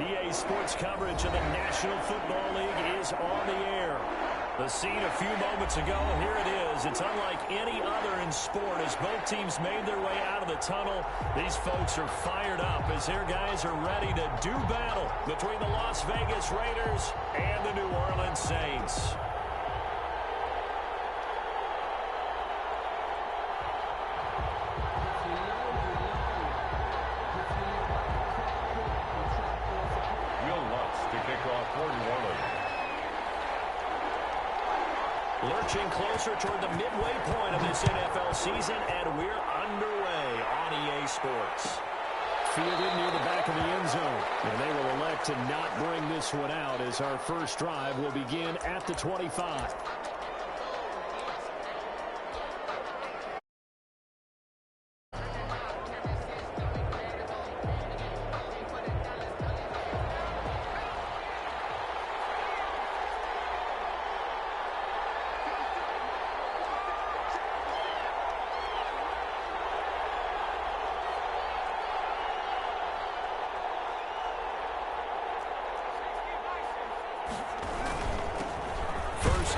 EA Sports coverage of the National Football League is on the air. The scene a few moments ago, here it is. It's unlike any other in sport as both teams made their way out of the tunnel. These folks are fired up as their guys are ready to do battle between the Las Vegas Raiders and the New Orleans Saints. Lurching closer toward the midway point of this NFL season, and we're underway on EA Sports. Fielded near the back of the end zone, and they will elect to not bring this one out as our first drive will begin at the 25.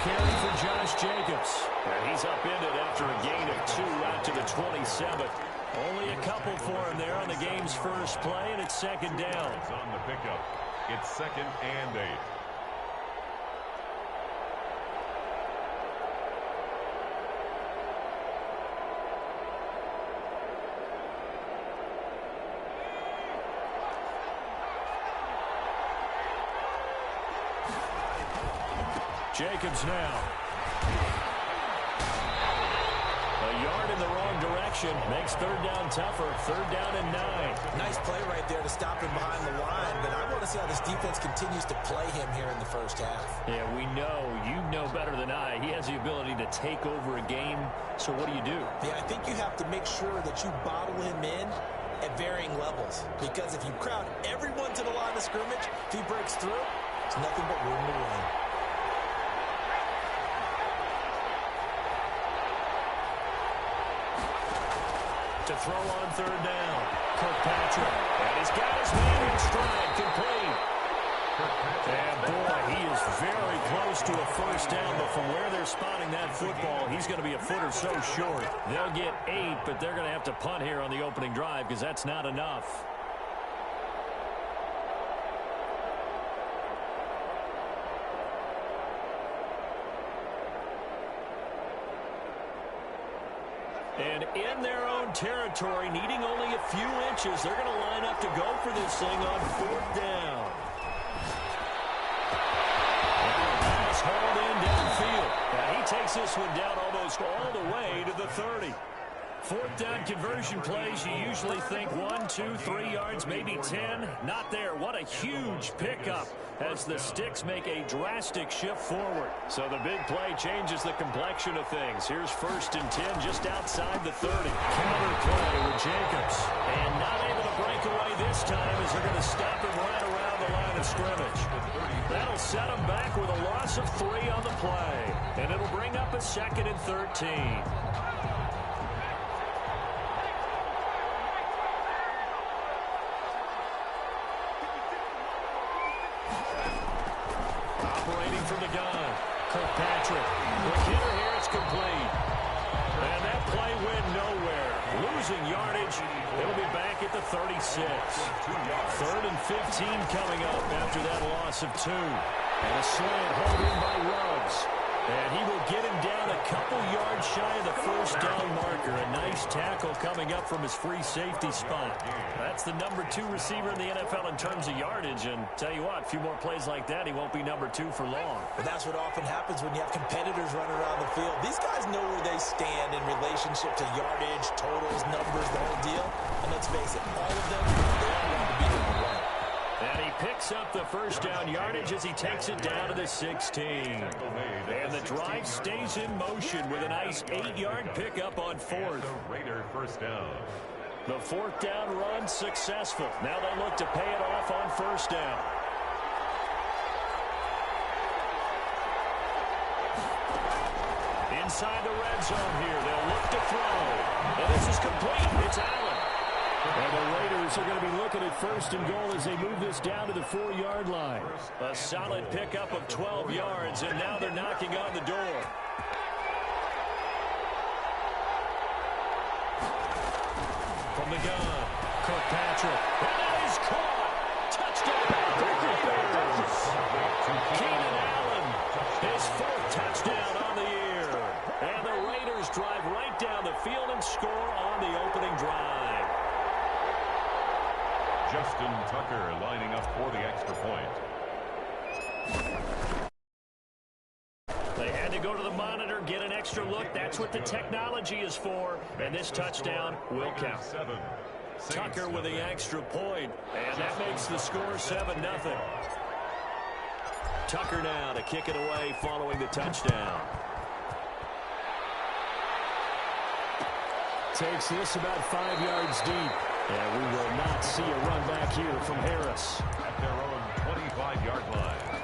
Carry for Josh Jacobs. And he's upended after a gain of 2 out to the 27. Only a couple for him there on the game's first play, and it's second down. It's on the pickup. It's 2nd and 8. Jacobs now. A yard in the wrong direction makes third down tougher. 3rd down and 9. Nice play right there to stop him behind the line, but I want to see how this defense continues to play him here in the first half. Yeah, we know. You know better than I. He has the ability to take over a game, so what do you do? Yeah, I think you have to make sure that you bottle him in at varying levels, because if you crowd everyone to the line of scrimmage, if he breaks through, there's nothing but room to run. To throw on 3rd down. Kirkpatrick. And he's got his man in stride. Complete. And boy, he is very close to a first down, but from where they're spotting that football, he's going to be a foot or so short. They'll get 8, but they're going to have to punt here on the opening drive because that's not enough. And in their own territory, needing only a few inches, they're going to line up to go for this thing on 4th down. And the pass hauled in downfield. Now he takes this one down almost all the way to the 30. 4th down conversion plays, you usually think 1, 2, 3 yards, maybe 10. Not there. What a huge pickup as the sticks make a drastic shift forward. So the big play changes the complexion of things. Here's 1st and 10 just outside the 30. Counter play with Jacobs. And not able to break away this time as they're going to stop him right around the line of scrimmage. That'll set him back with a loss of 3 on the play. And it'll bring up a 2nd and 13. Operating from the gun, Kirkpatrick. The hitter here, it's complete. And that play went nowhere. Losing yardage. It'll be back at the 36. 3rd and 15 coming up after that loss of 2. And a slant hauled in by Ruggs. And he will get him down a couple yards shy of the first down marker. A nice tackle coming up from his free safety spot. That's the number 2 receiver in the NFL in terms of yardage. And tell you what, a few more plays like that, he won't be number 2 for long. But that's what often happens when you have competitors running around the field. These guys know where they stand in relationship to yardage, totals, numbers, the whole deal. And let's face it, all of them, they all want to be number 1. And he picks up the first down yardage as he takes it down to the 16. And the drive stays in motion with a nice 8-yard pickup on 4th. The Raider first down. The 4th down run successful. Now they look to pay it off on 1st down. Inside the red zone here. They'll look to throw. And this is complete. It's Allen. And the Raiders are going to be looking at 1st and goal as they move this down to the 4-yard line. A solid pickup of 12 yards, and now they're knocking on the door. From the gun, Kirkpatrick. And that is caught. Touchdown, the Raiders. Keenan Allen, his 4th touchdown on the year. And the Raiders drive right down the field and score on the opening drive. Justin Tucker lining up for the extra point. They had to go to the monitor, get an extra look. That's what the technology is for. And this touchdown will count. Tucker with the extra point, and that makes the score 7-0. Tucker now to kick it away following the touchdown. Takes this about 5 yards deep. And we will not see a run back here from Harris. At their own 25-yard line.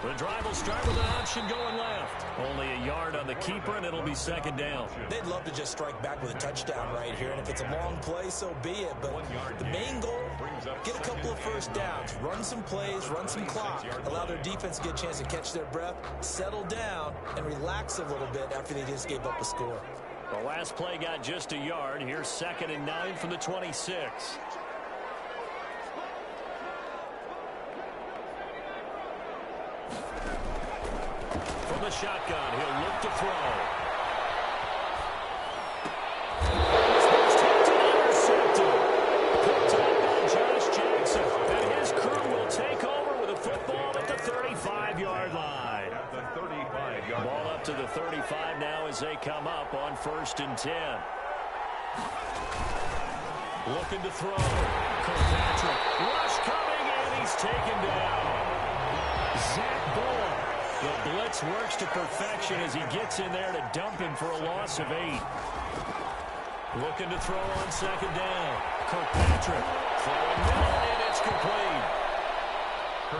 The drive will start with an option going left. Only a yard on the keeper, and it'll be 2nd down. They'd love to just strike back with a touchdown right here, and if it's a long play, so be it. But the main goal, get a couple of 1st downs, run some plays, run some clock, allow their defense to get a chance to catch their breath, settle down, and relax a little bit after they just gave up a score. The last play got just a yard. Here's 2nd and 9 from the 26. From the shotgun, he'll look to throw. This one's tipped and intercepted. Picked up by Josh Jackson. And his crew will take over with a football at the 35-yard line. At the 35-yard line. Ball up to the 35 now as they come up on 1st and 10. Looking to throw. Kirkpatrick. Rush coming, and he's taken down. Zach Bull. The blitz works to perfection as he gets in there to dump him for a loss of 8. Looking to throw on 2nd down. Kirkpatrick throwing middle, and it's complete.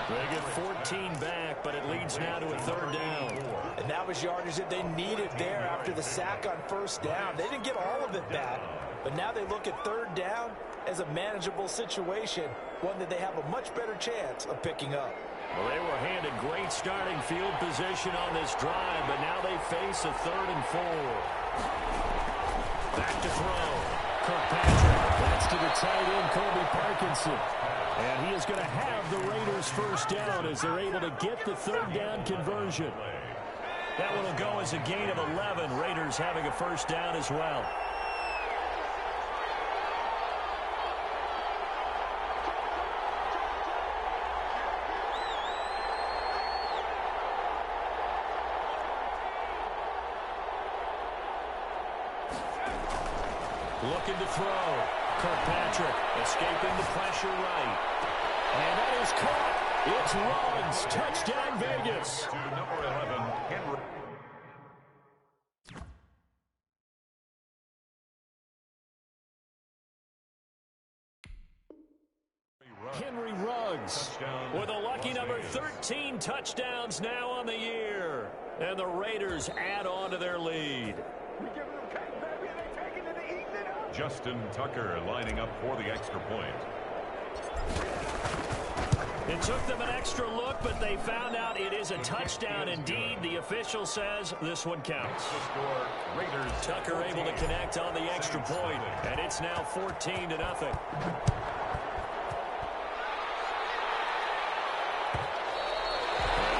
They get 14 back, but it leads now to a 3rd down. And that was yardage that they needed there after the sack on 1st down. They didn't get all of it back, but now they look at 3rd down as a manageable situation, one that they have a much better chance of picking up. Well, they were handed great starting field position on this drive, but now they face a 3rd and 4. Back to throw. Kirkpatrick. That's to the tight end, Colby Parkinson. And he is going to have the Raiders' 1st down as they're able to get the 3rd down conversion. That one will go as a gain of 11. Raiders having a 1st down as well. Looking to throw. Kirkpatrick escaping the pressure right. And that is caught. It's Ruggs. Touchdown, Vegas. To number 11, Henry. Henry Ruggs with a lucky number 13 touchdowns now on the year. And the Raiders add on to their lead. Justin Tucker lining up for the extra point. It took them an extra look, but they found out it is a touchdown indeed. The official says this one counts. The score, Raiders. Tucker able to connect on the extra point, and it's now 14-0. And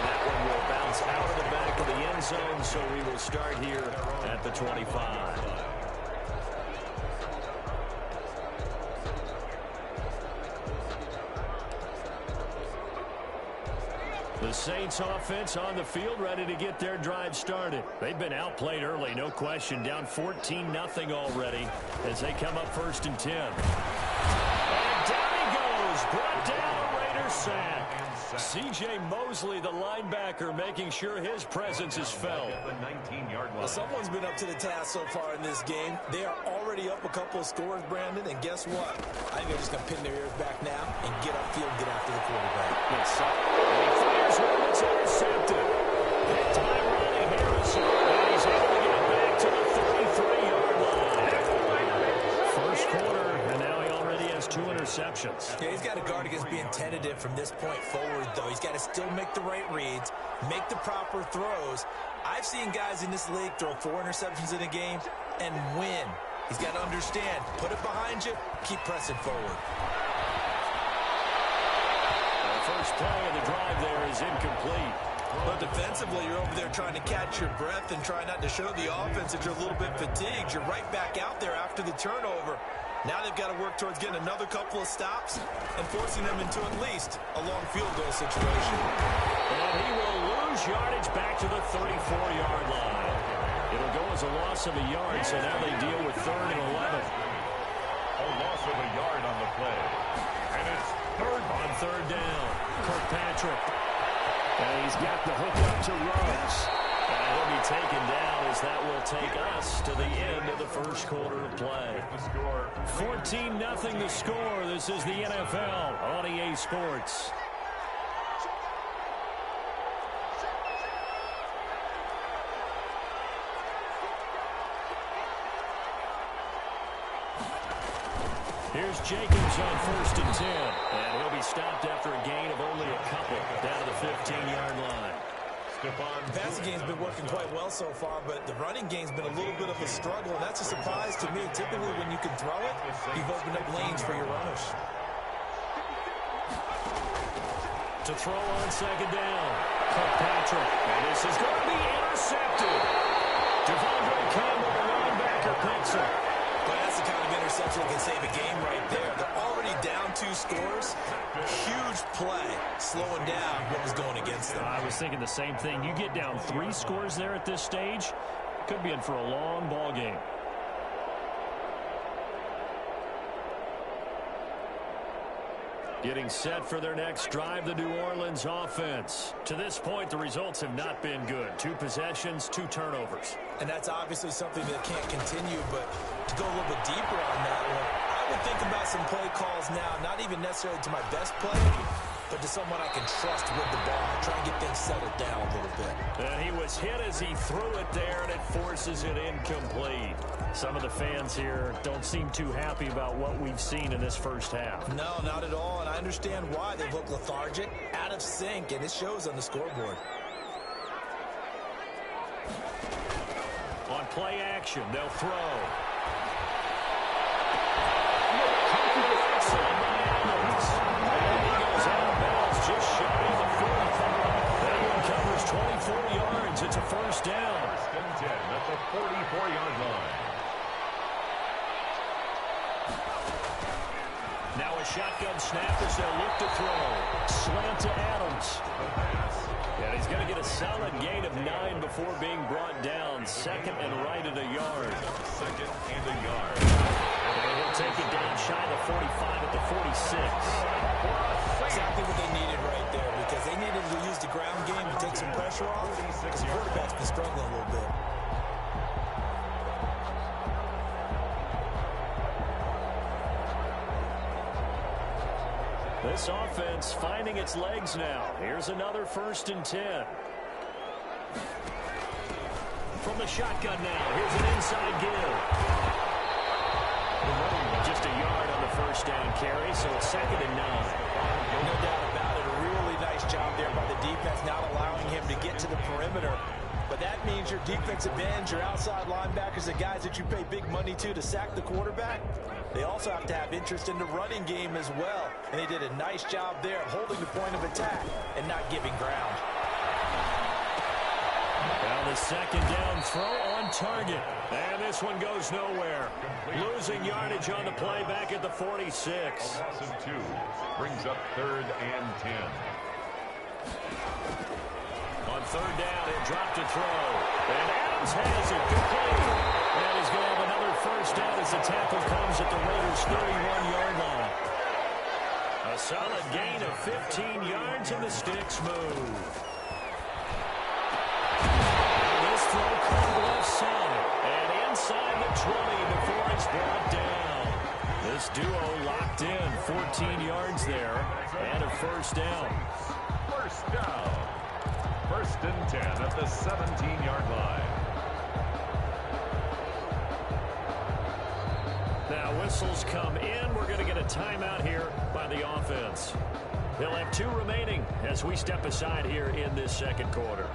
that one will bounce out of the back of the end zone, so we will start here at the 25. The Saints offense on the field, ready to get their drive started. They've been outplayed early, no question. Down 14-0 already as they come up 1st and 10. And down he goes. Brought down a Raider sack. C.J. Mosley, the linebacker, making sure his presence is felt. Well, someone's been up to the task so far in this game. They are already up a couple of scores, Brandon, and guess what? I think they're just going to pin their ears back now and get upfield and get after the quarterback. He fires one that's intercepted. Picked by Ronnie Harrison. And he's able to get it back to the 33-yard line. First quarter, and now he already has 2 interceptions. Yeah, he's got to guard against being tentative from this point forward, though. He's got to still make the right reads, make the proper throws. I've seen guys in this league throw 4 interceptions in a game and win. He's got to understand, put it behind you, keep pressing forward. The first play of the drive there is incomplete. But defensively, you're over there trying to catch your breath and try not to show the offense that you're a little bit fatigued. You're right back out there after the turnover. Now they've got to work towards getting another couple of stops and forcing them into at least a long field goal situation. And he will lose yardage back to the 34-yard line. It'll go as a loss of a yard, so now they deal with 3rd and 11. A loss of a yard on the play. And it's On 3rd down, Kirkpatrick. And he's got the hook up to Ruggs. And he'll be taken down as that will take us to the end of the first quarter of play. 14-0 the score. This is the NFL on EA Sports. Here's Jacobs on 1st and 10. And he'll be stopped after a gain of only a couple down to the 15-yard line. The passing game's been working quite well so far, but the running game's been a little bit of a struggle, and that's a surprise to me. Typically, when you can throw it, you've opened up lanes for your runners. To throw on 2nd down, Kirkpatrick. And this is going to be intercepted. Devondre Campbell, the linebacker, picks it. But that's the kind of interception that can save a game right there. They're already down 2 scores. Huge play, slowing down what was going against them. I was thinking the same thing. You get down 3 scores there at this stage, could be in for a long ball game. Getting set for their next drive, the New Orleans offense. To this point, the results have not been good. 2 possessions, 2 turnovers. And that's obviously something that can't continue, but to go a little bit deeper on that one, I would think about some play calls now, not even necessarily to my best player, but to someone I can trust with the ball. Try and get things settled down a little bit. And he was hit as he threw it there, and it forces it incomplete. Some of the fans here don't seem too happy about what we've seen in this first half. No, not at all, and I understand why. They look lethargic, out of sync, and it shows on the scoreboard. On play action, they'll throw. Just shy of the 40. That one covers 24 yards. It's a first down. 1st and 10 at the 44-yard line. Now a shotgun snap as they'll look to throw. Slant to Adams. And he's going to get a solid gain of 9 before being brought down. 2nd and right at a yard. 2nd and a yard. And he'll take it down shy of the 45 at the 46. Exactly what they needed right there, because they needed to use the ground game to take some pressure off, because the quarterback's been struggling a little bit. This offense finding its legs now. Here's another 1st and 10. From the shotgun now, here's an inside give. Just a yard on the first down carry, so it's 2nd and 9. No doubt about it. A really nice job there by the defense, not allowing him to get to the perimeter. But that means your defensive ends, your outside linebackers, the guys that you pay big money to sack the quarterback, they also have to have interest in the running game as well. And they did a nice job there of holding the point of attack and not giving ground. Now the 2nd down throw on target. And this one goes nowhere. Losing yardage on the play back at the 46. A loss of 2 brings up 3rd and 10. On third down, he'll drop to throw. And Adams has it complete. And he's going to have another first down as the tackle comes at the Raiders' 31-yard line. A solid gain of 15 yards, and the sticks move. This throw caught left side. And inside the 20 before it's brought down. This duo locked in. 14 yards there. And a first down. First down. First and 10 at the 17-yard line. Now whistles come in. We're going to get a timeout here by the offense. They'll have 2 remaining as we step aside here in this second quarter.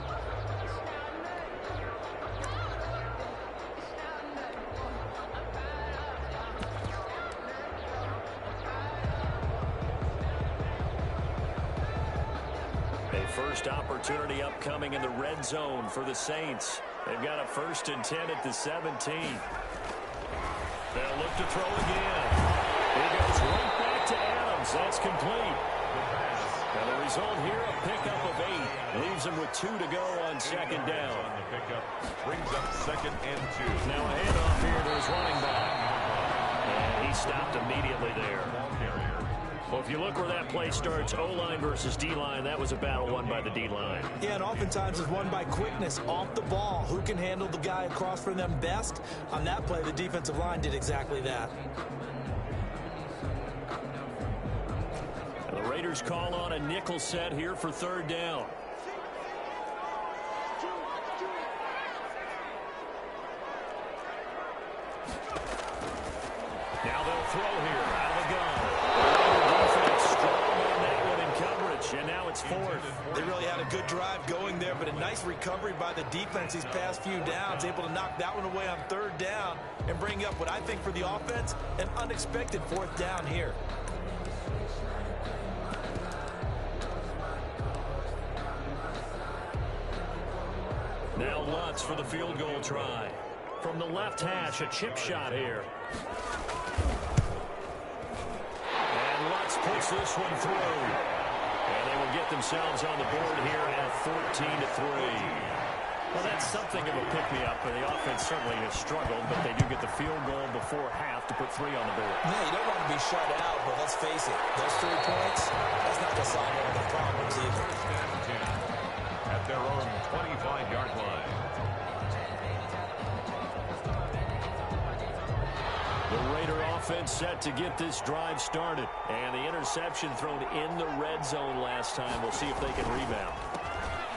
First opportunity upcoming in the red zone for the Saints. They've got a first and 10 at the 17. They'll look to throw again. He goes right back to Adams. That's complete. And the result here, a pickup of 8. Leaves him with 2 to go on second down. The pickup brings up second and 2. Now a handoff here to his running back. And he stopped immediately there. Well, if you look where that play starts, O-line versus D-line, that was a battle won by the D-line. Yeah, and oftentimes it's won by quickness off the ball. Who can handle the guy across from them best? On that play, the defensive line did exactly that. And the Raiders call on a nickel set here for third down. Now they'll throw here out of the gun. And now it's 4th. They really had a good drive going there, but a nice recovery by the defense these past few downs, able to knock that one away on third down and bring up what I think for the offense, an unexpected 4th down here. Now Lutz for the field goal try. From the left hash, a chip shot here. And Lutz puts this one through. And they will get themselves on the board here at 14-3. Well, that's something of a pick-me-up, and the offense certainly has struggled, but they do get the field goal before half to put 3 on the board. Yeah, you don't want to be shut out, but let's face it, those 3 points, that's not going to solve all the problems either. At their own 25-yard line. The Raider offense set to get this drive started. And the interception thrown in the red zone last time. We'll see if they can rebound.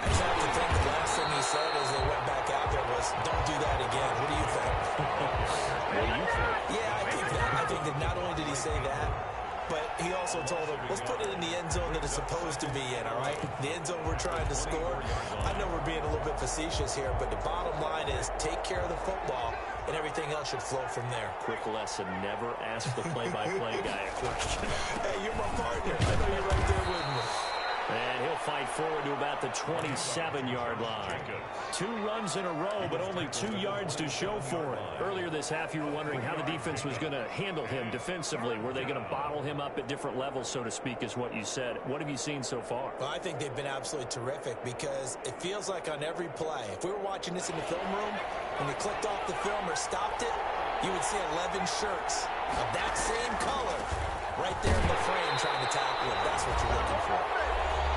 I just have to think the last thing he said as they went back out there was, don't do that again. What do you think? What do you think? Yeah, I think that. I think that not only did he say that, but he also told them, let's put it in the end zone that it's supposed to be in, all right? The end zone we're trying to score. I know we're being a little bit facetious here, but the bottom line is take care of the football, and everything else should flow from there. Quick lesson, never ask the play-by-play guy a question. Hey, you're my partner. I know you're right there with me. And he'll fight forward to about the 27-yard line. 2 runs in a row, but only 2 yards to show for it. Earlier this half, you were wondering how the defense was going to handle him defensively. Were they going to bottle him up at different levels, so to speak, is what you said. What have you seen so far? Well, I think they've been absolutely terrific because it feels like on every play, if we were watching this in the film room, when you clicked off the film or stopped it, you would see 11 shirts of that same color right there in the frame trying to tackle it. That's what you're looking for.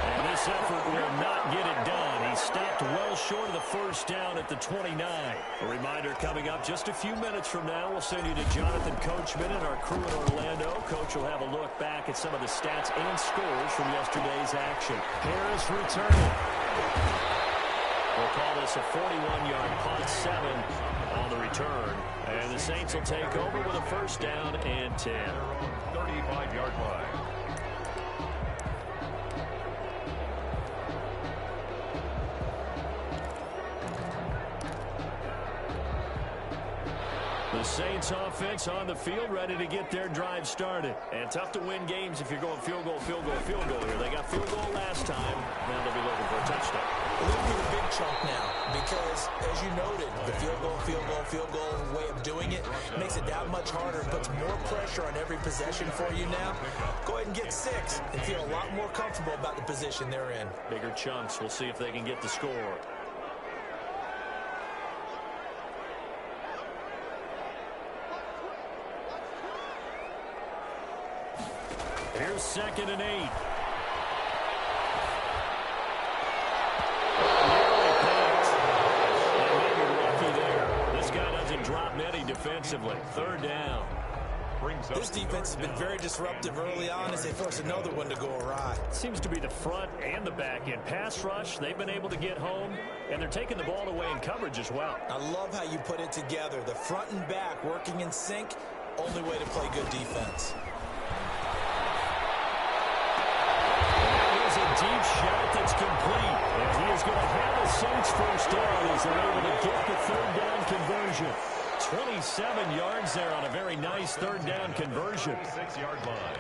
And this effort will not get it done. He stopped well short of the first down at the 29. A reminder coming up just a few minutes from now. We'll send you to Jonathan Coachman and our crew in Orlando. Coach will have a look back at some of the stats and scores from yesterday's action. Harris returning. We'll call this a 41-yard punt, 7 on the return. And the Saints will take over with a first down and 10. 35-yard line. The Saints offense on the field, ready to get their drive started. And tough to win games if you're going field goal, field goal, field goal here. They got field goal last time. Now they'll be looking for a touchdown. Well, they'll be the big chunk now because, as you noted, the field goal way of doing it makes it that much harder. It puts more pressure on every possession for you now. Go ahead and get 6 and feel a lot more comfortable about the position they're in. Bigger chunks. We'll see if they can get the score. Here's 2nd and 8. This guy doesn't drop many defensively. 3rd down. This defense has been very disruptive early on as they force another one to go awry. Seems to be the front and the back end. Pass rush, they've been able to get home, and they're taking the ball away in coverage as well. I love how you put it together. The front and back working in sync, only way to play good defense. Here's a deep shot that's complete. And he is going to have the Saints first down as they're able to get the 3rd down conversion. 27 yards there on a very nice 3rd down conversion. 6-yard line.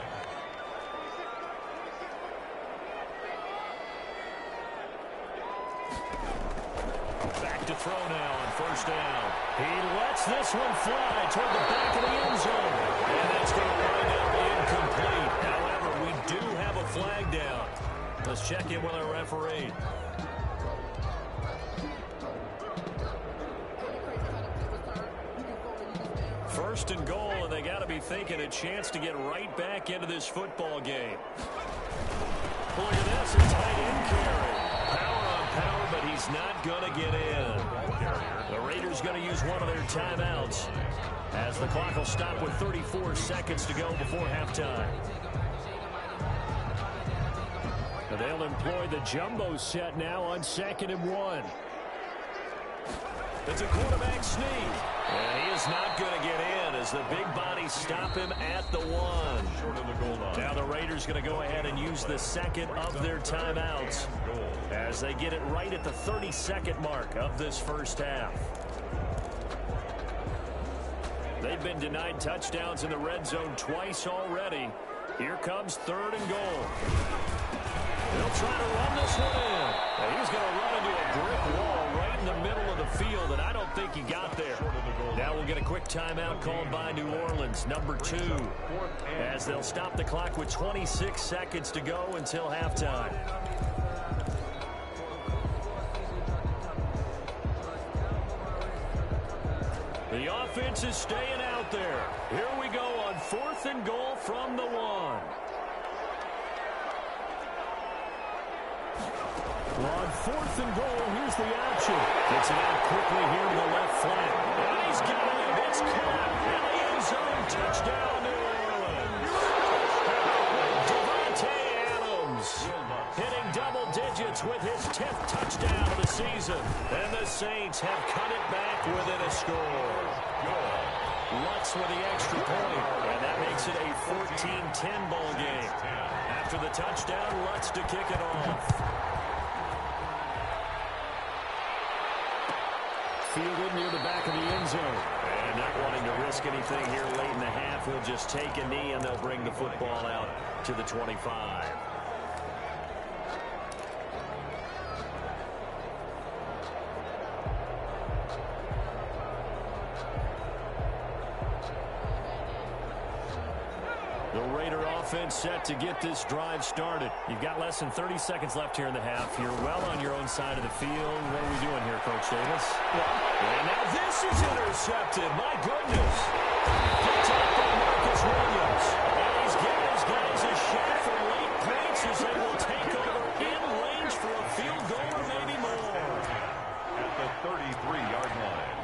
Back to throw now on 1st down. He lets this one fly toward the back of the end zone. And that's going to wind up incomplete. However, we do have a flag down. Let's check in with our referee. First and goal, and they got to be thinking a chance to get right back into this football game. Look at this, a tight end carry. Power on power, but he's not going to get in. The Raiders going to use one of their timeouts as the clock will stop with 34 seconds to go before halftime. They'll employ the jumbo set now on 2nd and 1. It's a quarterback sneak. And he is not going to get in as the big bodies stop him at the 1. Short of the goal line. Now the Raiders going to go ahead and use the 2nd of their timeouts as they get it right at the 32nd mark of this first half. They've been denied touchdowns in the red zone twice already. Here comes 3rd and goal. They'll try to run this one in. And he's going to run into a brick wall right in the middle of the field, and I don't think he got there. Now we'll get a quick timeout called by New Orleans, number 2, as they'll stop the clock with 26 seconds to go until halftime. The offense is staying out there. Here we go on 4th and goal from the 1. On 4th and goal, here's the option. Gets it out quickly here to the left flank. And he's got it. It's caught in the end zone. Touchdown, New Orleans. Devontae Adams hitting double digits with his 10th touchdown of the season. And the Saints have cut it back within a score. Lutz with the extra point. And that makes it a 14-10 ball game. After the touchdown, Lutz to kick it off. Fielded near the back of the end zone. And not wanting to risk anything here late in the half, he'll just take a knee and they'll bring the football out to the 25. The Raider offense set to get this drive started. You've got less than 30 seconds left here in the half. You're well on your own side of the field. What are we doing here, Coach Davis? And now this is intercepted. My goodness. Picked up by Marcus Williams. And he's giving his guys a shot for late points as they will take over in range for a field goal or maybe more. At the 33-yard line.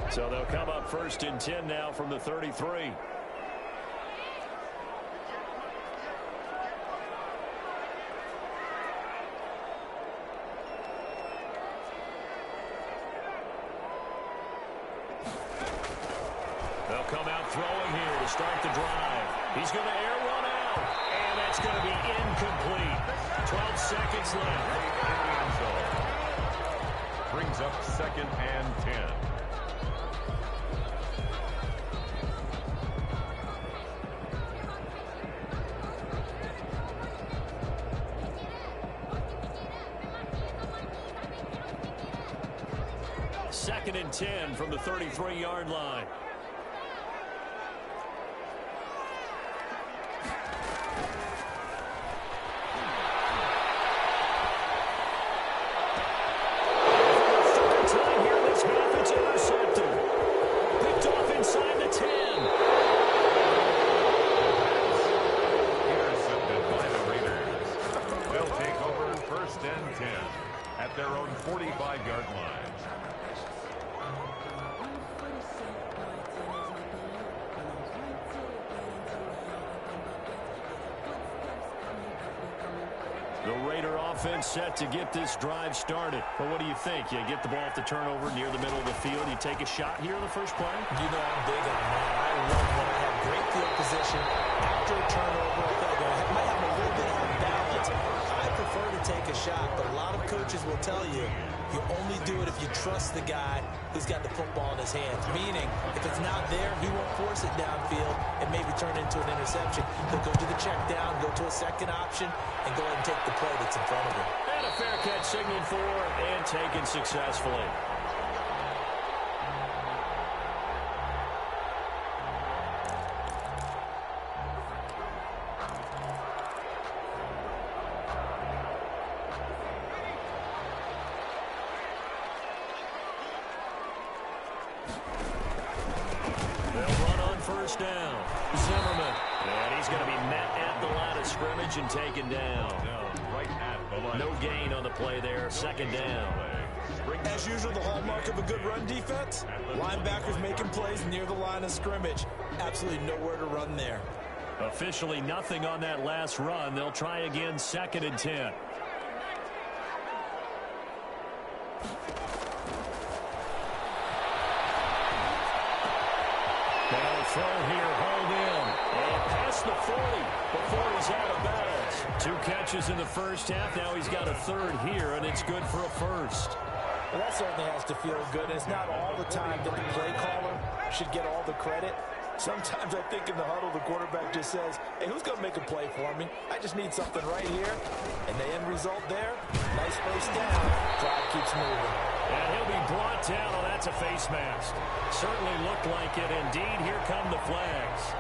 So they'll come up 1st and 10 now from the 33. They'll come out throwing here to start the drive. He's going to air one out, and that's going to be incomplete. 12 seconds left. Brings up 2nd and 10. 2nd and 10 from the 33-yard line. Third time here this half, it's intercepted. Picked off inside the 10. Intercepted by the Raiders. They'll take over 1st and 10 at their own 45-yard line. The Raider offense set to get this drive started. But what do you think? You get the ball off the turnover near the middle of the field. You take a shot here in the first play? You know I'm big on that. I love when I have great field position. After a turnover, I feel like I might have a little bit of balance. I prefer to take a shot, but a lot of coaches will tell you you only do it if you trust the guy who's got the football in his hands. Meaning, if it's not there, he won't force it downfield and maybe turn into an interception. He'll go to the check down, go to a second option, and go ahead and take the play that's in front of him. And a fair catch signaled for and taken successfully. First down. Zimmerman. And he's going to be met at the line of scrimmage and taken down. Right at the line. No gain on the play there. 2nd down. As usual, the hallmark of a good run defense, linebackers making plays near the line of scrimmage. Absolutely nowhere to run there. Officially nothing on that last run. They'll try again 2nd and 10. Throw here, hold in, and past the 40 before he's out of bounds. 2 catches in the first half. Now he's got a 3rd here, and it's good for a 1st. Well, that certainly has to feel good. It's not all the time that the play caller should get all the credit. Sometimes I think in the huddle, the quarterback just says, hey, who's going to make a play for me? I just need something right here. And the end result there, nice first down. Drive keeps moving. And he'll be brought down. Oh, that's a face mask. Certainly looked like it. Indeed, here come the flags.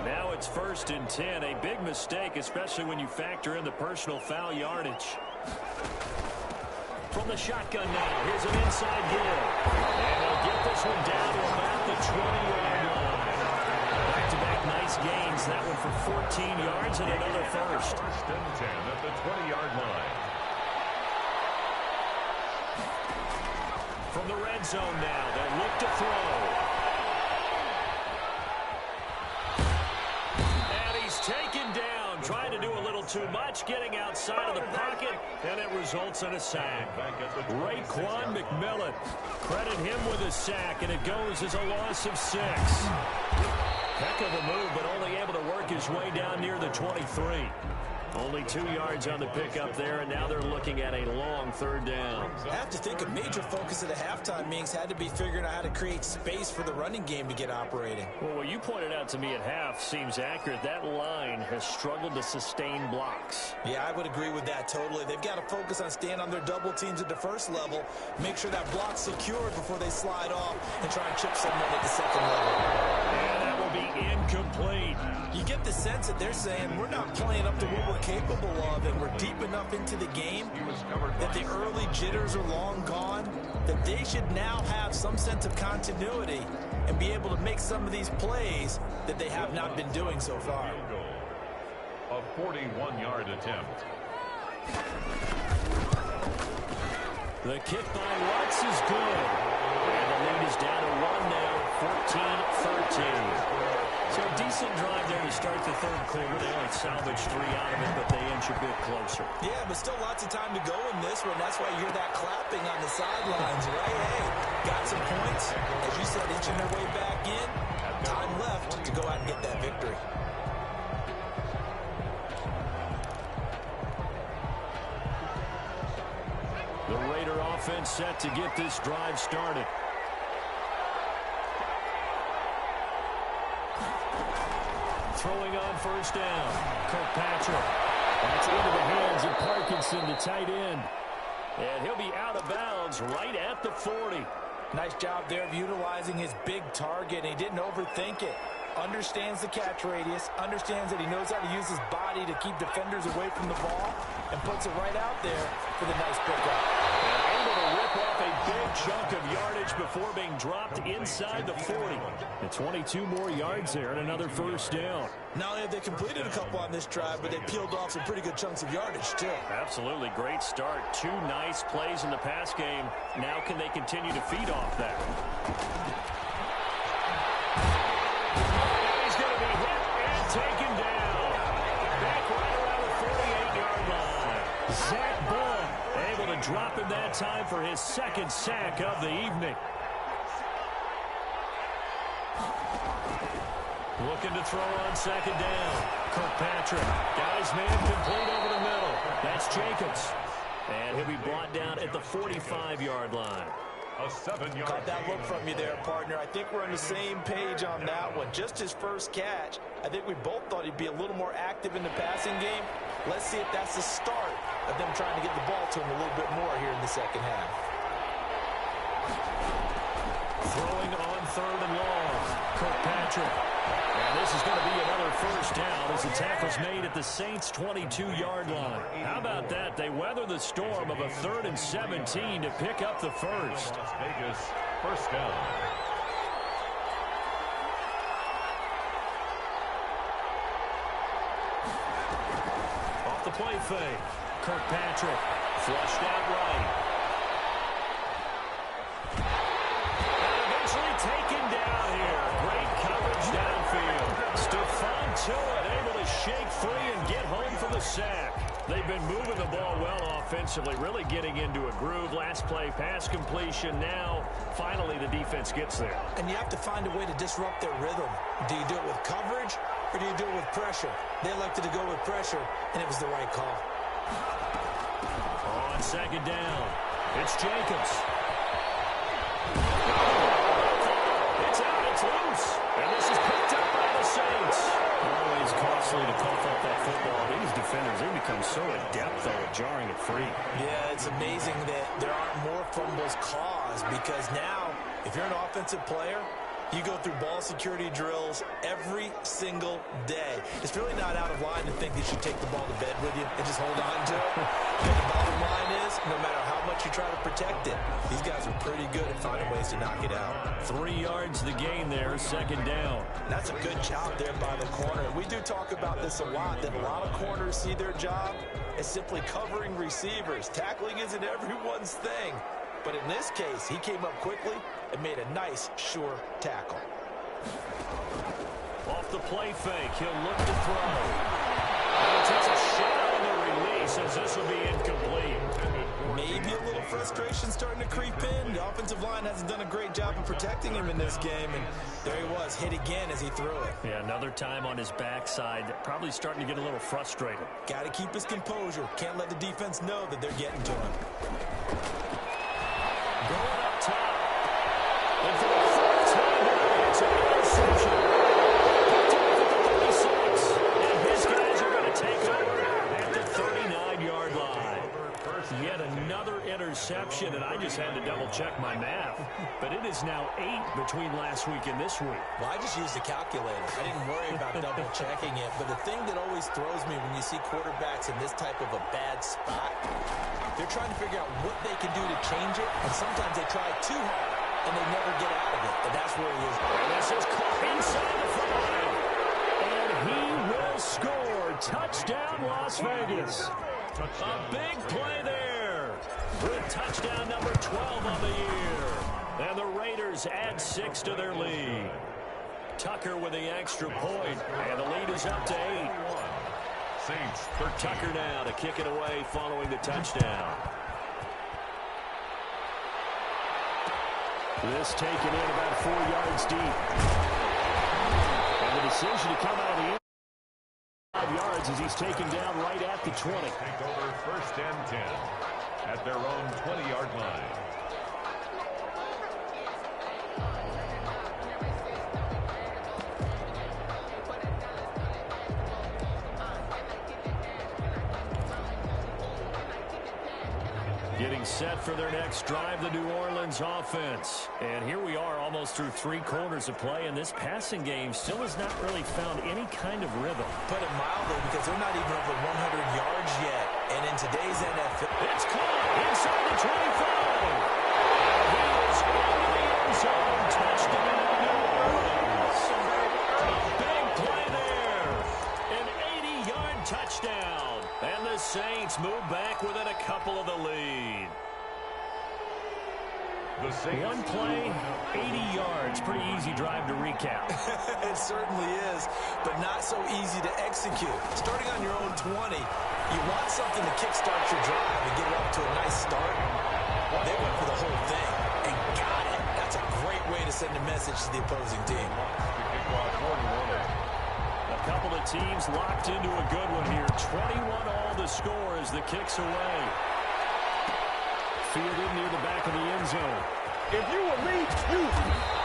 Now it's 1st and 10. A big mistake, especially when you factor in the personal foul yardage. From the shotgun now, here's an inside give. And they'll get this one down to about the 20-yard line. Back-to-back nice gains. That one for 14 yards and another 1st. 1st and 10 at the 20-yard line. From the red zone now, they'll look to throw. And he's taken down, trying to do a little too much, getting outside of the pocket, and it results in a sack. Raekwon McMillan, credit him with a sack, and it goes as a loss of 6. Heck of a move, but only able to work his way down near the 23. Only 2 yards on the pickup there, and now they're looking at a long 3rd down. I have to think a major focus of the halftime meetings had to be figuring out how to create space for the running game to get operating. Well, what you pointed out to me at half seems accurate. That line has struggled to sustain blocks. Yeah, I would agree with that totally. They've got to focus on staying on their double teams at the first level, make sure that block's secured before they slide off and try and chip someone at the second level. And that will be incomplete. You get the sense that they're saying we're not playing up to what we're capable of, and we're deep enough into the game that the early jitters are long gone, that they should now have some sense of continuity and be able to make some of these plays that they have not been doing so far. A 41-yard attempt. The kick by Watts is good. And the lead is down to 1 now, 14-13. So a decent drive there to start the 3rd quarter. They only salvaged 3 out of it, but they inch a bit closer. Yeah, but still lots of time to go in this one. That's why you hear that clapping on the sidelines, right? Hey, got some points. As you said, inching their way back in. Time left to go out and get that victory. The Raider offense set to get this drive started. Throwing on 1st down. Kirkpatrick. That's into the hands of Parkinson, the tight end. And he'll be out of bounds right at the 40. Nice job there of utilizing his big target. He didn't overthink it. Understands the catch radius, understands that he knows how to use his body to keep defenders away from the ball, and puts it right out there for the nice pickup. And able to rip off a big chunk of yardage before being dropped inside the 40. And 22 more yards there and another first down. Not only have they completed a couple on this drive, but they peeled off some pretty good chunks of yardage, too. Absolutely great start. 2 nice plays in the pass game. Now can they continue to feed off that? He's going to be hit and taken down. Back right around the 48-yard line. Zach Bull able to drop him that time for his second sack of the evening. Looking to throw on second down. Kirkpatrick. Guys man complete over the middle. That's Jacobs. And he'll be brought down at the 45-yard line. A 7-yard Got that look from you there, partner. I think we're on the same page on that one. Just his first catch. I think we both thought he'd be a little more active in the passing game. Let's see if that's the start of them trying to get the ball to him a little bit more here in the second half. Throwing on third and long. Kirkpatrick. And this is going to be another first down as the tackle's made at the Saints' 22-yard line. How about that? They weather the storm of a 3rd and 17 to pick up the first. Las Vegas, first down. Off the play fake. Kirkpatrick flushed out right. And eventually taken down here. Great coverage downfield. Stephon Tuitt able to shake free and get home for the sack. They've been moving the ball well offensively, really getting into a groove. Last play, pass completion. Now, finally, the defense gets there. And you have to find a way to disrupt their rhythm. Do you do it with coverage, or do you do it with pressure? They elected to go with pressure, and it was the right call. On second down, it's Jacobs. It's out, it's loose. And this is picked up by the Saints. Always costly to cough up that football. These defenders, they become so adept, though, at jarring it free. Yeah, it's amazing that there aren't more fumbles caused, because now, if you're an offensive player, you go through ball security drills every single day. It's really not out of line to think that you take the ball to bed with you and just hold on to it. But the bottom line is, no matter how much you try to protect it, these guys are pretty good at finding ways to knock it out. 3 yards the gain there, second down. That's a good job there by the corner. We do talk about this a lot, that a lot of corners see their job as simply covering receivers. Tackling isn't everyone's thing. But in this case, he came up quickly and made a nice, sure tackle. Off the play fake, he'll look to throw. And he takes a shot on the release as this will be incomplete. Maybe a little frustration starting to creep in. The offensive line hasn't done a great job of protecting him in this game, and there he was, hit again as he threw it. Yeah, another time on his backside, probably starting to get a little frustrated. Got to keep his composure. Can't let the defense know that they're getting to him. Going up top. And for the third time today, it's an interception. Picked off at the 36. And his guys are going to take over at the 39-yard line. Yet another interception, and I just had to double-check my math. But it is now 8 between last week and this week. Well, I just used the calculator. I didn't worry about double-checking it. But the thing that always throws me when you see quarterbacks in this type of a bad spot, they're trying to figure out what they can do to change it, and sometimes they try too hard, and they never get out of it. And that's where he is. And this is caught inside the 5. And he will score. Touchdown, Las Vegas. A big play there. With touchdown number 12 on the year. And the Raiders add 6 to their lead. Tucker with the extra point, and the lead is up to 8. Saints, Tucker now to kick it away following the touchdown. This taken in about 4 yards deep. And the decision to come out of the end. 5 yards as he's taken down right at the 20. take over first and 10 at their own 20-yard line. Getting set for their next drive, the New Orleans offense. And here we are almost through 3 quarters of play, and this passing game still has not really found any kind of rhythm. Put it mildly, because they're not even over 100 yards yet. And in today's NFL, it's caught inside the 25. He is into the end zone. Touchdown, New Orleans. A big play there. An 80-yard touchdown. And the Saints move back within a couple of the lead. One play, 80 yards. Pretty easy drive to recap. It certainly is, but not so easy to execute. Starting on your own 20, you want something to kickstart your drive and get it off to a nice start. They went for the whole thing and got it. That's a great way to send a message to the opposing team. A couple of teams locked into a good one here. 21-all the score as the kick's away. Fielded near the back of the end zone. If you were me, you...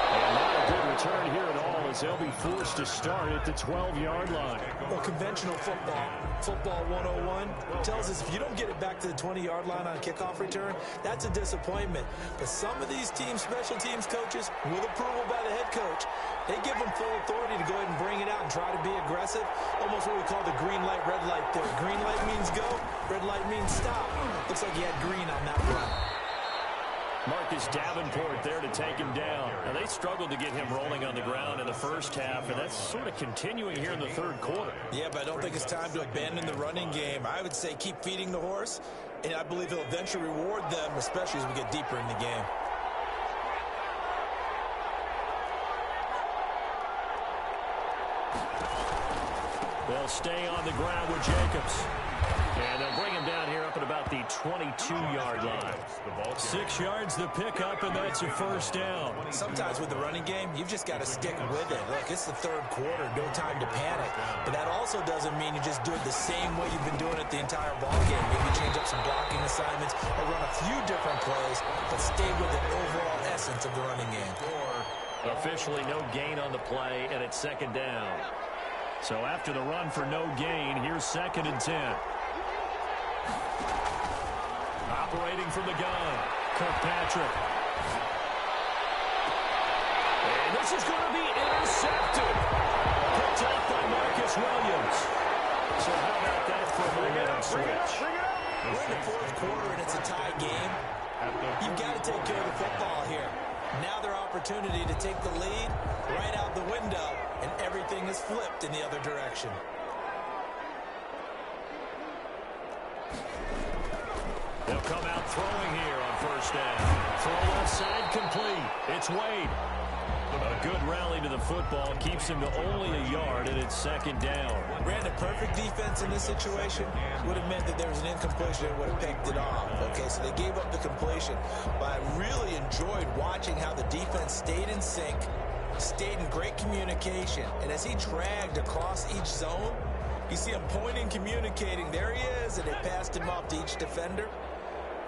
And not a good return here at all as they'll be forced to start at the 12-yard line. Well, conventional football 101, tells us if you don't get it back to the 20-yard line on kickoff return, that's a disappointment. But some of these teams, special teams coaches, with approval by the head coach, they give them full authority to go ahead and bring it out and try to be aggressive. Almost what we call the green light, red light there. Green light means go, red light means stop. Looks like he had green on that run. Marcus Davenport there to take him down. Now, they struggled to get him rolling on the ground in the first half, and that's sort of continuing here in the third quarter. Yeah, but I don't think it's time to abandon the running game. I would say keep feeding the horse, and I believe he'll eventually reward them, especially as we get deeper in the game. They'll stay on the ground with Jacobs. And they'll bring him down here up at about the 22-yard line. 6 yards the pickup, and that's a first down. Sometimes with the running game, you've just got to stick with it. Look, it's the third quarter, no time to panic. But that also doesn't mean you just do it the same way you've been doing it the entire ball game. Maybe change up some blocking assignments or run a few different plays, but stay with the overall essence of the running game. Officially no gain on the play, and it's second down. So after the run for no gain, here's 2nd and 10. Operating from the gun, Kirkpatrick. And this is going to be intercepted. Picked up by Marcus Williams. So how about that for a momentum switch? We're in the fourth quarter, and it's a tie game. You've got to take care of the football here. Now their opportunity to take the lead right out the window, and everything is flipped in the other direction. They'll come out throwing here on first down. Throw left side complete. It's Wade. A good rally to the football keeps him to only a yard, and it's second down. Ran a perfect defense in this situation. Would have meant that there was an incompletion and would have picked it off. Okay, so they gave up the completion. But I really enjoyed watching how the defense stayed in sync, stayed in great communication. And as he dragged across each zone, you see him pointing, communicating. There he is, and they passed him off to each defender.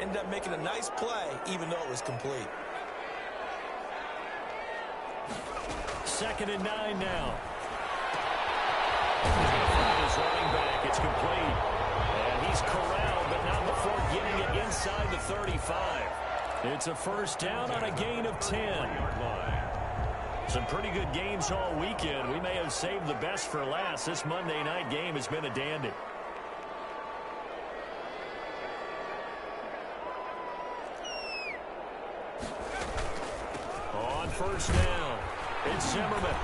Ended up making a nice play, even though it was complete. 2nd and 9 now. His running back, it's complete. And he's corralled, but not before getting it inside the 35. It's a first down on a gain of 10. Some pretty good games all weekend. We may have saved the best for last. This Monday night game has been a dandy. On first down, it's Zimmerman.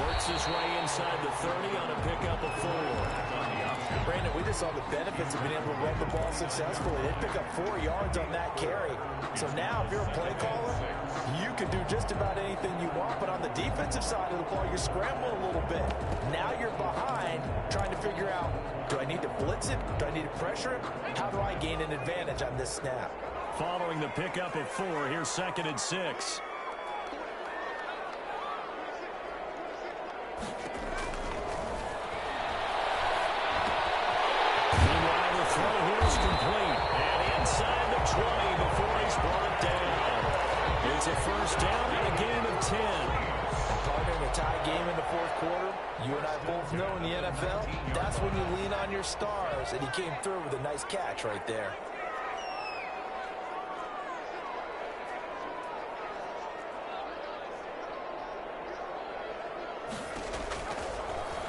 Works his way inside the 30 on a pickup of 4. Brandon, we just saw the benefits of being able to run the ball successfully. They pick up 4 yards on that carry. So now, if you're a play caller, you can do just about anything you want. But on the defensive side of the ball, you're scrambling a little bit. Now you're behind, trying to figure out, do I need to blitz it? Do I need to pressure it? How do I gain an advantage on this snap? Following the pickup of 4, here's 2nd and 6. Meanwhile, the throw here is complete. And inside the 20 before he's brought down. It's a first down and a gain of 10. Partner, in a tie game in the fourth quarter, you and I both know in the NFL, that's when you lean on your stars. And he came through with a nice catch right there.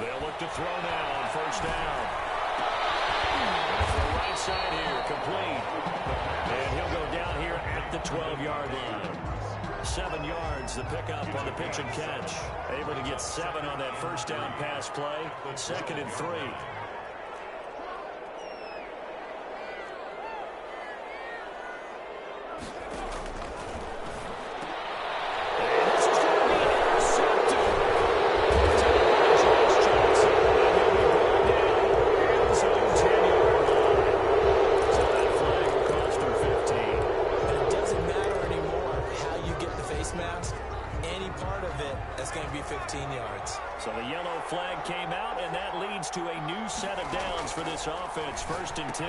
They'll look to throw now on first down. To the right side here, complete. And he'll go down here at the 12-yard line. 7 yards, the pickup on the pitch and catch. Able to get 7 on that first down pass play. 2nd and 3. So the yellow flag came out, and that leads to a new set of downs for this offense. 1st and 10.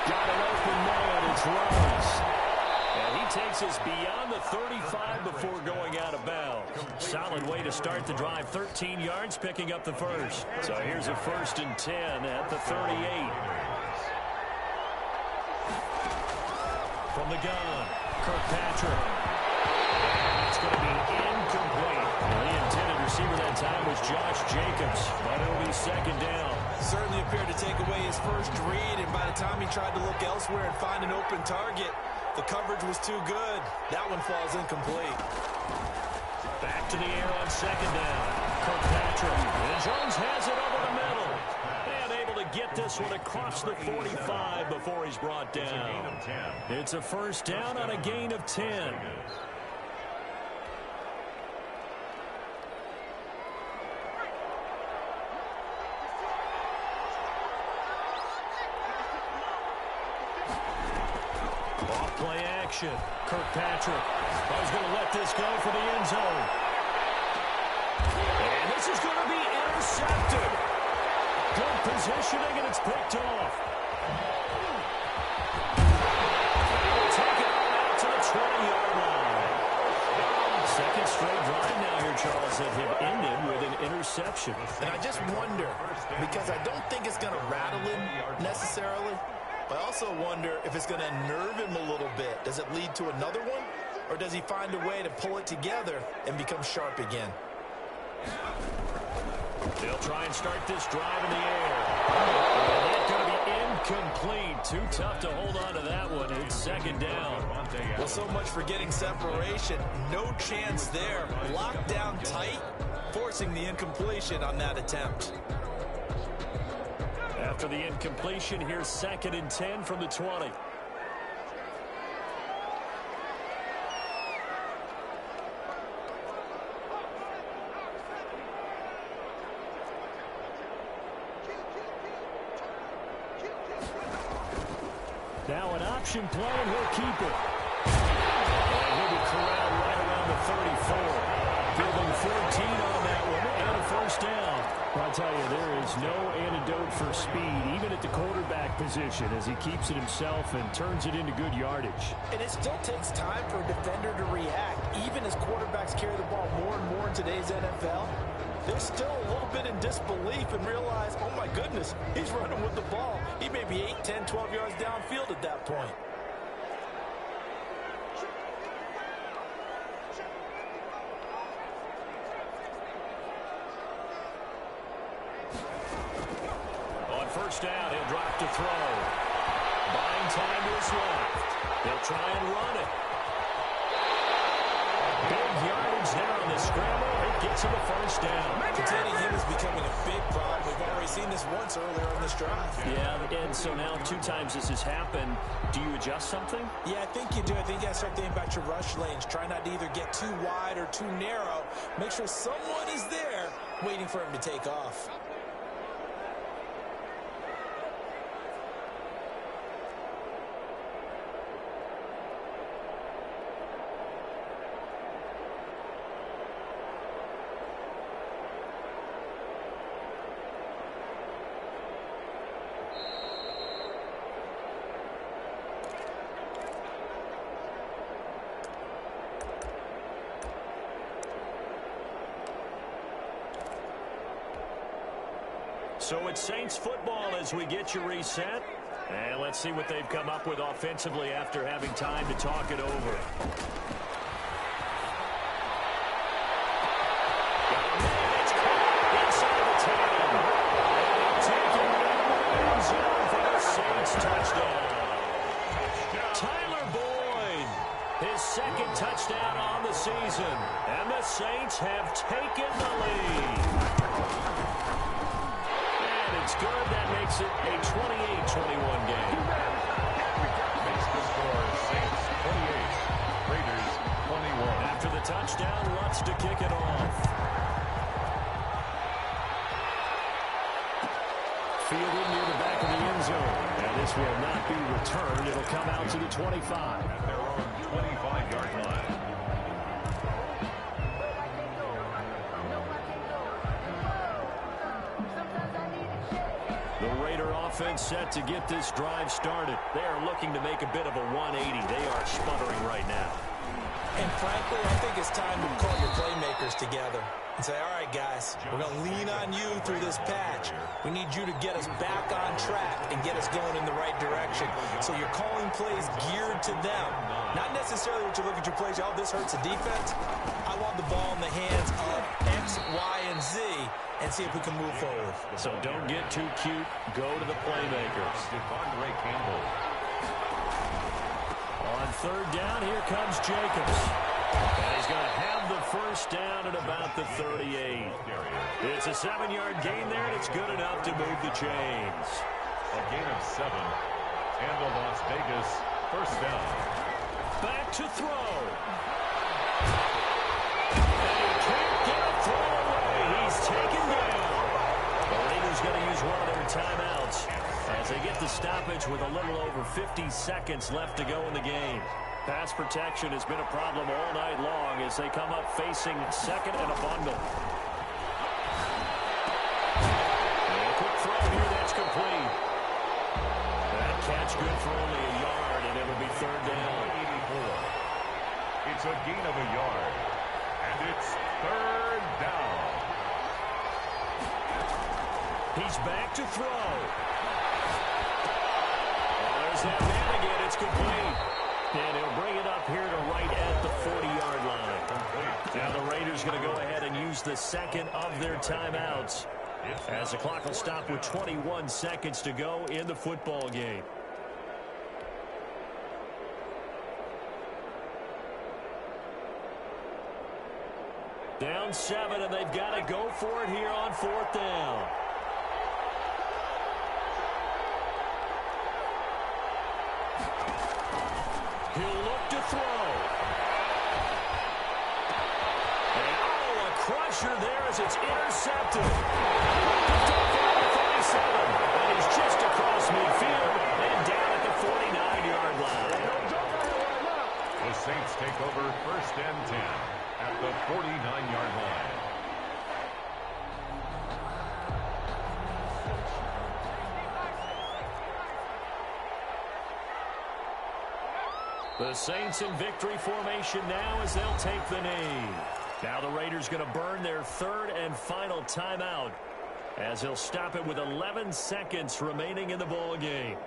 Got an open man. It's Rose. And he takes us beyond the 35 before going out of bounds. Solid way to start the drive. 13 yards, picking up the first. So here's a 1st and 10 at the 38. From the gun, Kirkpatrick. It's going to be incomplete. The intended receiver that time was Josh Jacobs, but it'll be 2nd down. Certainly appeared to take away his first read, and by the time he tried to look elsewhere and find an open target, the coverage was too good. That one falls incomplete. Back to the air on 2nd down. Kirkpatrick. And Jones has it over the middle. And able to get this one across the 45 before he's brought down. It's a 1st down on a gain of 10. Play action. Kirkpatrick. I was going to let this go for the end zone. And this is going to be intercepted. Good positioning, and it's picked off. They will take it on out to the 20-yard line. 2nd straight drive now here, Charles, that have ended with an interception. And I just wonder, because I don't think it's going to rattle him necessarily, but I also wonder if it's going to nerve him a little bit. Does it lead to another one? Or does he find a way to pull it together and become sharp again? They'll try and start this drive in the air. And that's going to be incomplete. Too tough to hold on to that one. It's 2nd down. Well, so much for getting separation. No chance there. Locked down tight, forcing the incompletion on that attempt. After the incompletion, here's 2nd and 10 from the 20. Now an option play, and he'll keep it. And he'll be corralled right around the 34. Give him 14 on that one, and a 1st down. I'll tell you, there is no antidote for speed, even at the quarterback position, as he keeps it himself and turns it into good yardage. And it still takes time for a defender to react. Even as quarterbacks carry the ball more and more in today's NFL, they're still a little bit in disbelief and realize, oh my goodness, he's running with the ball. He may be 8, 10, 12 yards downfield at that point. First down, he'll drop to throw. Buying time to his left. They'll try and run it. Big yardage there on the scramble. It gets him a 1st down. Containing him is becoming a big problem. We've already seen this once earlier in this drive. Yeah, and so now 2 times this has happened. Do you adjust something? Yeah, I think you do. I think you got to start thinking about your rush lanes. Try not to either get too wide or too narrow. Make sure someone is there waiting for him to take off. So it's Saints football as we get you reset. And let's see what they've come up with offensively after having time to talk it over. It's caught inside the 10. fielded near the back of the end zone. And this will not be returned. It'll come out to the 25. At their own 25-yard line. The Raider offense set to get this drive started. They are looking to make a bit of a 180. They are sputtering right now. And frankly, I think it's time to call your playmakers together and say, all right, guys, we're going to lean on you through this patch. We need you to get us back on track and get us going in the right direction. So you're calling plays geared to them. Not necessarily what you look at your plays, oh, this hurts the defense. I want the ball in the hands of X, Y, and Z and see if we can move forward. So don't get too cute. Go to the playmakers. Devondre Campbell. On third down, here comes Jacobs. And he's going to have the first down at about the 38. It's a 7-yard gain there, and it's good enough to move the chains. A gain of 7. And the Las Vegas first down. Back to throw. And he can't get a throw away. He's taken down. The Raiders going to use one of their timeouts as they get the stoppage with a little over 50 seconds left to go in the game. Pass protection has been a problem all night long as they come up facing second and a bundle. And a quick throw here, that's complete. That catch good for only a yard, and it'll be third down. 84. It's a gain of a yard. And it's third down. He's back to throw. There's that man again. It's complete. And he'll bring it up here to right at the 40-yard line. Now the Raiders going to go ahead and use the second of their timeouts as the clock will stop with 21 seconds to go in the football game. Down 7, and they've got to go for it here on fourth down. He'll look to throw. And, oh, a crusher there as it's intercepted. Picked up by the 37. And he's just across midfield and down at the 49-yard line. The Saints take over first and 10 at the 49-yard line. The Saints in victory formation now as they'll take the knee. Now the Raiders going to burn their third and final timeout as they'll stop it with 11 seconds remaining in the ball game.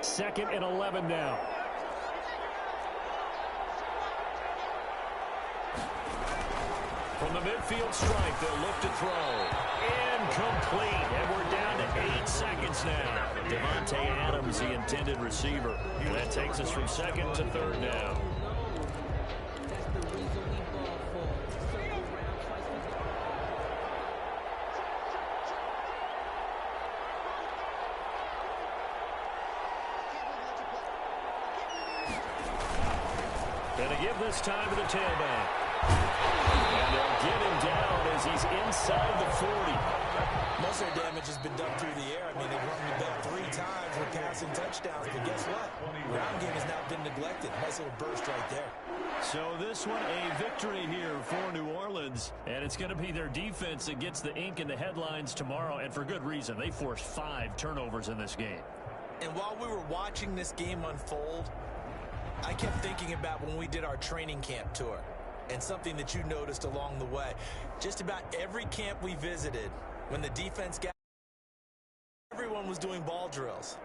Second and 11 now. From the midfield stripe, they'll look to throw. Incomplete. And we're down to 8 seconds now. Devontae Adams, the intended receiver. And that takes us from second to third down. And to give this time to the tailback. And they'll get him down as he's inside the 40. Most of their damage has been done through the air. I mean, they've run the ball 3 times with passing touchdowns. But guess what? The ground game has now been neglected. Nice little burst right there. So this one, a victory here for New Orleans. And it's going to be their defense that gets the ink in the headlines tomorrow. And for good reason. They forced 5 turnovers in this game. And while we were watching this game unfold, I kept thinking about when we did our training camp tour and something that you noticed along the way. Just about every camp we visited, when the defense got, everyone was doing ball drills.